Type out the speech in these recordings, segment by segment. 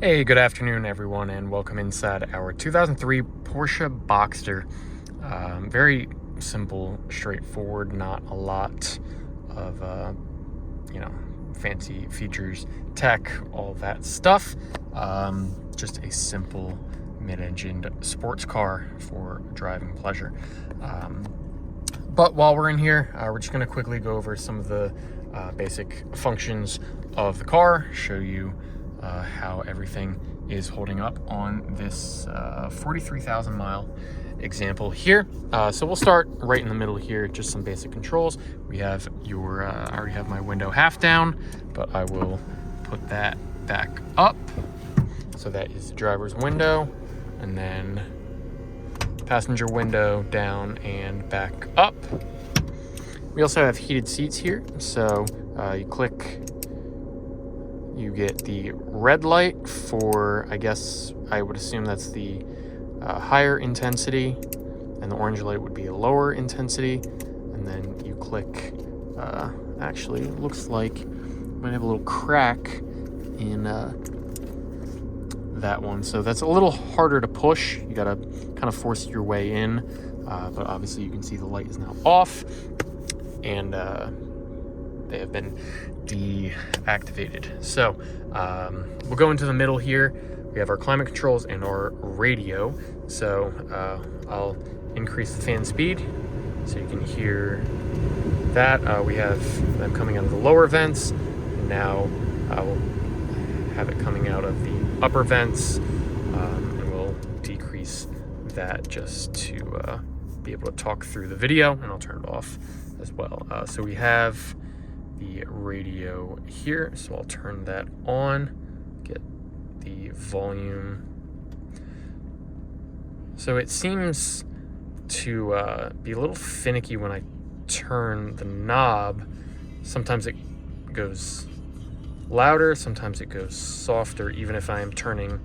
Hey, good afternoon everyone, and welcome inside our 2003 Porsche Boxster. Very simple, straightforward, not a lot of fancy features, tech, all that stuff. Just a simple mid-engined sports car for driving pleasure. But while we're in here, we're just going to quickly go over some of the basic functions of the car, show you how everything is holding up on this 43,000 mile example here. So we'll start right in the middle here, just some basic controls. We have your, I already have my window half down, but I will put that back up. So that is the driver's window, and then passenger window down and back up. We also have heated seats here, so you click, you get the red light for, I would assume that's the higher intensity, and the orange light would be a lower intensity. And then you click, actually it looks like you might have a little crack in that one, so that's a little harder to push. You gotta kind of force your way in, but obviously you can see the light is now off, and they have been deactivated. So we'll go into the middle here. We have our climate controls and our radio. So I'll increase the fan speed so you can hear that. We have them coming out of the lower vents, and now I will have it coming out of the upper vents, and we'll decrease that just to be able to talk through the video, and I'll turn it off as well. So we have the radio here, so I'll turn that on, get the volume. So it seems to be a little finicky when I turn the knob. Sometimes it goes louder, sometimes it goes softer, even if I am turning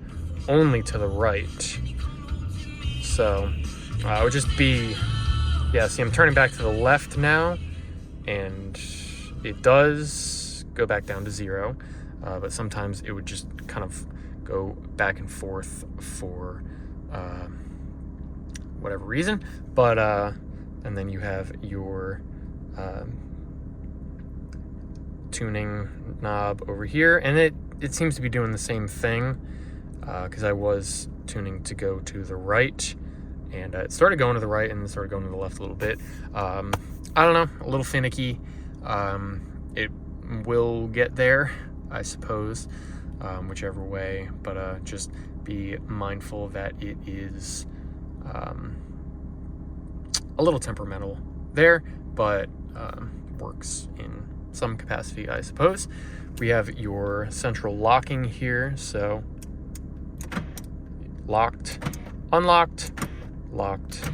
only to the right. So it would just be, yeah, see, I'm turning back to the left now, and it does go back down to 0, but sometimes it would just kind of go back and forth for whatever reason. But and then you have your tuning knob over here, and it seems to be doing the same thing, because I was tuning to go to the right, and it started going to the right and then started going to the left a little bit. I don't know, a little finicky. It will get there, I suppose, whichever way, but just be mindful that it is a little temperamental there, but works in some capacity, I suppose. We have your central locking here, so locked, unlocked, locked,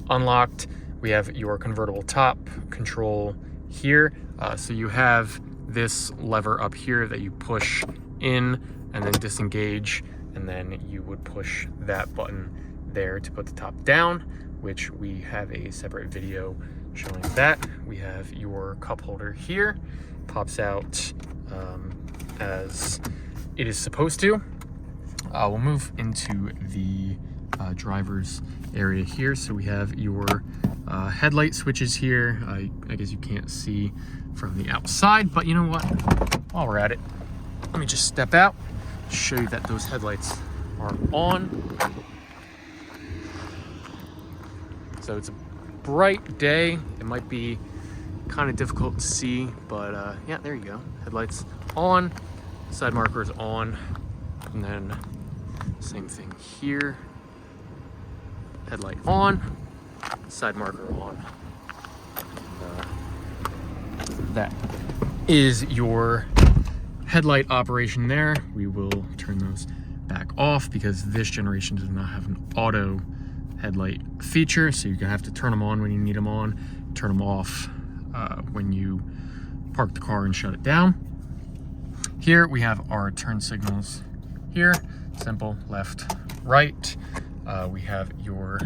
unlocked. We have your convertible top control here. So you have this lever up here that you push in and then disengage, and then you would push that button there to put the top down, which we have a separate video showing that. We have your cup holder here, pops out as it is supposed to. We'll move into the driver's area here. So we have your headlight switches here. I guess you can't see from the outside, but you know what? While we're at it, let me just step out, show you that those headlights are on. So it's a bright day. It might be kind of difficult to see, but yeah, there you go. Headlights on, side markers on, and then same thing here. Headlight on, side marker on. That is your headlight operation there. We will turn those back off because this generation does not have an auto headlight feature, so you're gonna have to turn them on when you need them on, turn them off when you park the car and shut it down. Here we have our turn signals here, simple, left, right. We have your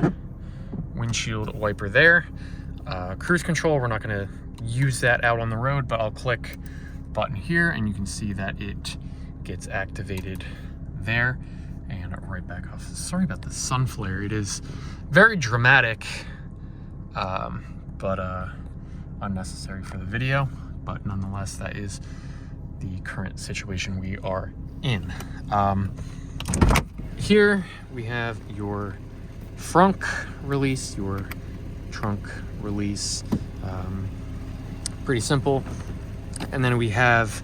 windshield wiper there. Cruise control, we're not gonna use that out on the road, but I'll click the button here and you can see that it gets activated there and right back off. Sorry about the sun flare. It is very dramatic, but unnecessary for the video. But nonetheless, that is the current situation we are in. Here we have your frunk release, your trunk release. Pretty simple. And then we have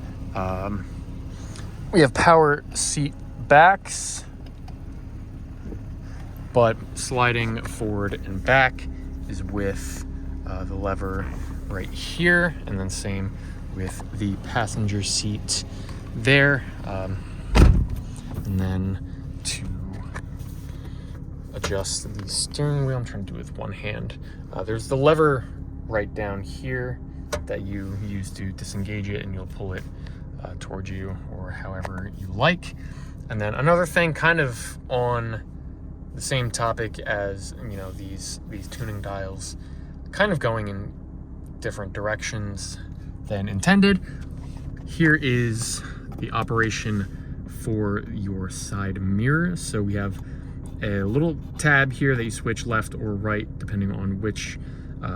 power seat backs, but sliding forward and back is with the lever right here, and then same with the passenger seat there. And then to adjust the steering wheel, I'm trying to do it with one hand. There's the lever right down here that you use to disengage it, and you'll pull it towards you or however you like. And then another thing kind of on the same topic as, you know, these tuning dials kind of going in different directions than intended. Here is the operation for your side mirror. So we have a little tab here that you switch left or right depending on which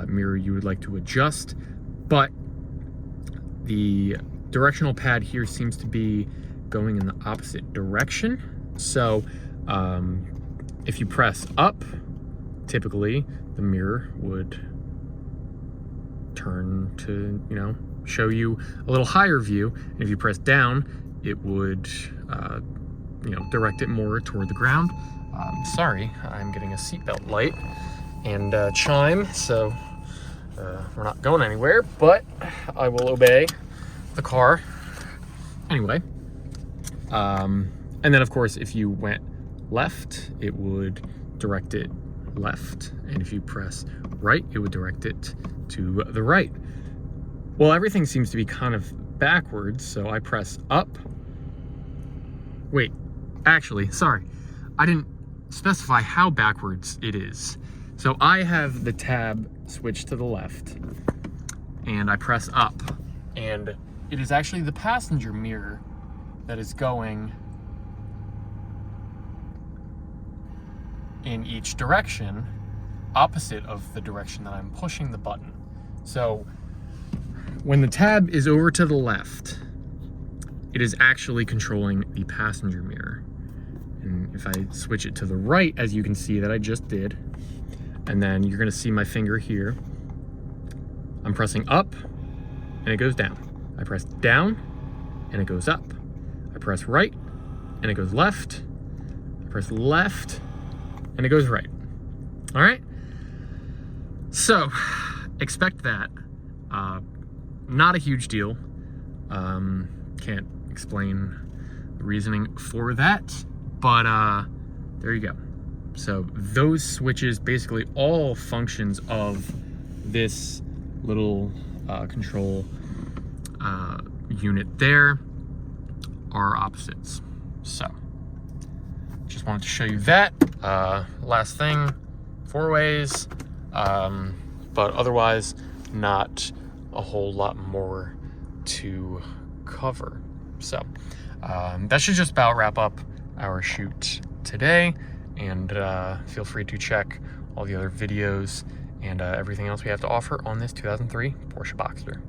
mirror you would like to adjust, but the directional pad here seems to be going in the opposite direction. So if you press up, typically the mirror would turn to, you know, show you a little higher view. And if you press down, it would, you know, direct it more toward the ground. Sorry, I'm getting a seatbelt light and chime, so we're not going anywhere, but I will obey the car anyway. And then of course, if you went left, it would direct it left, and if you press right, it would direct it to the right. Well, everything seems to be kind of backwards, so I press up. Wait, actually, sorry, I didn't specify how backwards it is. So I have the tab switched to the left, and I press up, and it is actually the passenger mirror that is going in each direction, opposite of the direction that I'm pushing the button. So when the tab is over to the left, it is actually controlling the passenger mirror. And if I switch it to the right, as you can see that I just did, and then you're gonna see my finger here, I'm pressing up and it goes down. I press down and it goes up. I press right and it goes left. I press left and it goes right. All right? So expect that. Not a huge deal. Can't explain the reasoning for that, but there you go. So those switches, basically all functions of this little control unit there are opposites. So just wanted to show you that. Last thing, 4 ways, but otherwise not a whole lot more to cover. So that should just about wrap up our shoot today, and feel free to check all the other videos and everything else we have to offer on this 2003 Porsche Boxster.